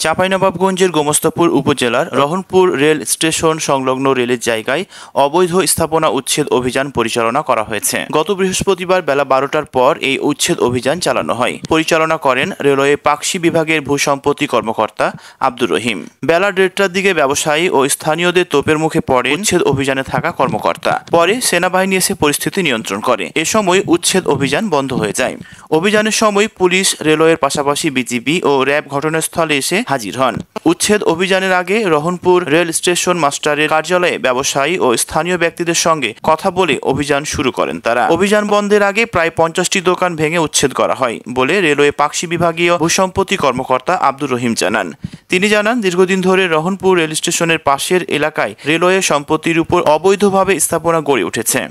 চাঁপাইনবাবগঞ্জের গোমস্তাপুর উপজেলার Rohanpur rail station সংলগ্ন রেলের জায়গায় অবৈধ স্থাপনা উচ্ছেদ অভিযান পরিচালনা করা হয়েছে। গত বৃহস্পতিবার বেলা 12টার পর এই উচ্ছেদ অভিযান চালানো হয়। পরিচালনা করেন রেলওয়ে পাকশি বিভাগের ভূসম্পত্তি কর্মকর্তা আব্দুর রহিম। বেলা 1:30টার দিকে ব্যবসায়ী ও স্থানীয়দের তোপের মুখে পড়ে উচ্ছেদ অভিযানে থাকা কর্মকর্তা। পরে সেনাবাহিনী এসে পরিস্থিতি নিয়ন্ত্রণ করে। এ সময় উচ্ছেদ অভিযান বন্ধ হয়ে যায়। অভিযানের সময় পুলিশ, রেলওয়ের পাশাপাশি বিজিবি ও র্যাব ঘটনাস্থলে এসে হাজির হন। উচ্ছেদ অভিযানের আগে রহনপুর রেল স্টেশন মাস্টারের কার্যালয়ে ব্যবসায়ী ও স্থানীয় ব্যক্তিদের সঙ্গে কথা বলে অভিযান শুরু করেন তারা। অভিযান বন্ধের আগে প্রায় 50টি দোকান ভেঙে উচ্ছেদ করা হয় বলে রেলওয়ে পাকশি বিভাগীয় ভূসম্পত্তি কর্মকর্তা আব্দুর রহিম জানান। তিনি জানান, দীর্ঘদিন ধরে রহনপুর রেল স্টেশনের পাশের এলাকায় রেলওয়ে সম্পত্তির উপর অবৈধভাবে স্থাপনা গড়ে উঠেছে।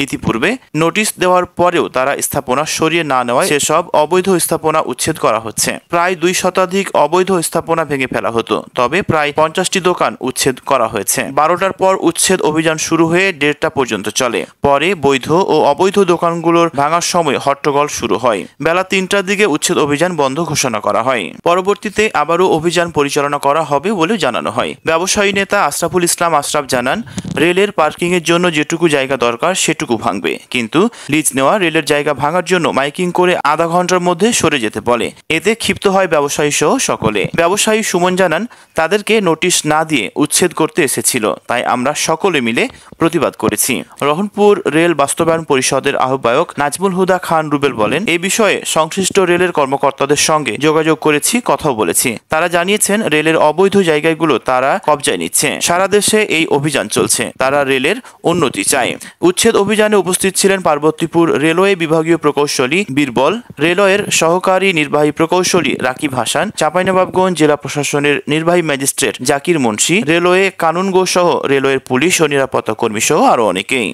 ইতিপূর্বে নোটিশ দেওয়ার পরেও তারা স্থাপনা সরিয়ে না নেওয়ায় সেসব অবৈধ স্থাপনা উচ্ছেদ করা হচ্ছে। প্রায় 2 শতাধিক অবৈধ স্থাপনা ভেঙে ফেলা হতো, তবে প্রায় 50টি দোকান উচ্ছেদ করা হয়েছে। 12টার পর উচ্ছেদ অভিযান শুরু হয়ে 1:30টা পর্যন্ত চলে। পরে বৈধ ও অবৈধ দোকানগুলোর ভাঙার সময় হট্টগোল শুরু হয়। বেলা 3টার দিকে উচ্ছেদ অভিযান বন্ধ ঘোষণা করা হয়। পরবর্তীতে আবারও অভিযান পরিচালনা করা হবে বলে জানানো হয়। ব্যবসায়ী নেতা আশরাফুল ইসলাম আশরাফ জানান, রেলের পার্কিংয়ের জন্য যেটুকু জায়গা দরকার সেটুকু ভাঙবে, কিন্তু লিজ নেওয়া রেলের জায়গা ভাঙার জন্য মাইকিং করে আধা ঘন্টার মধ্যে সরে যেতে বলে। এতে ক্ষিপ্ত হয় ব্যবসায়ী সহ সকলে। ব্যবসায়ী সুমন জানান, তাদেরকে নোটিশ না দিয়ে উচ্ছেদ করতে এসেছিল, তাই আমরা সকলে মিলে প্রতিবাদ করেছি। রহনপুর রেল বাস্তবায়ন পরিষদের আহ্বায়ক নাজমুল হুদা খান রুবেল বলেন, এই বিষয়ে সংশ্লিষ্ট রেলের কর্মকর্তাদের সঙ্গে যোগাযোগ করেছি, কথাও বলেছি। তারা জানিয়েছেন রেলের অবৈধ জায়গাগুলো তারা কবজায় নিচ্ছে। সারা দেশে এই অভিযান চলছে। তারা রেলের উন্নতি চায়। উচ্ছেদ অভিযানে উপস্থিত ছিলেন পার্বতীপুর রেলওয়ে বিভাগীয় প্রকৌশলী বীরবল, রেলওয়ের সহকারী নির্বাহী প্রকৌশলী রাকিব হাসান, চাঁপাইনবাবগঞ্জ জেলা প্রশাসনের নির্বাহী ম্যাজিস্ট্রেট জাকির মুন্সি, রেলওয়ে কানুনগো সহ রেলওয়ের পুলিশ ও নিরাপত্তা কর্মী সহ আরো অনেকেই।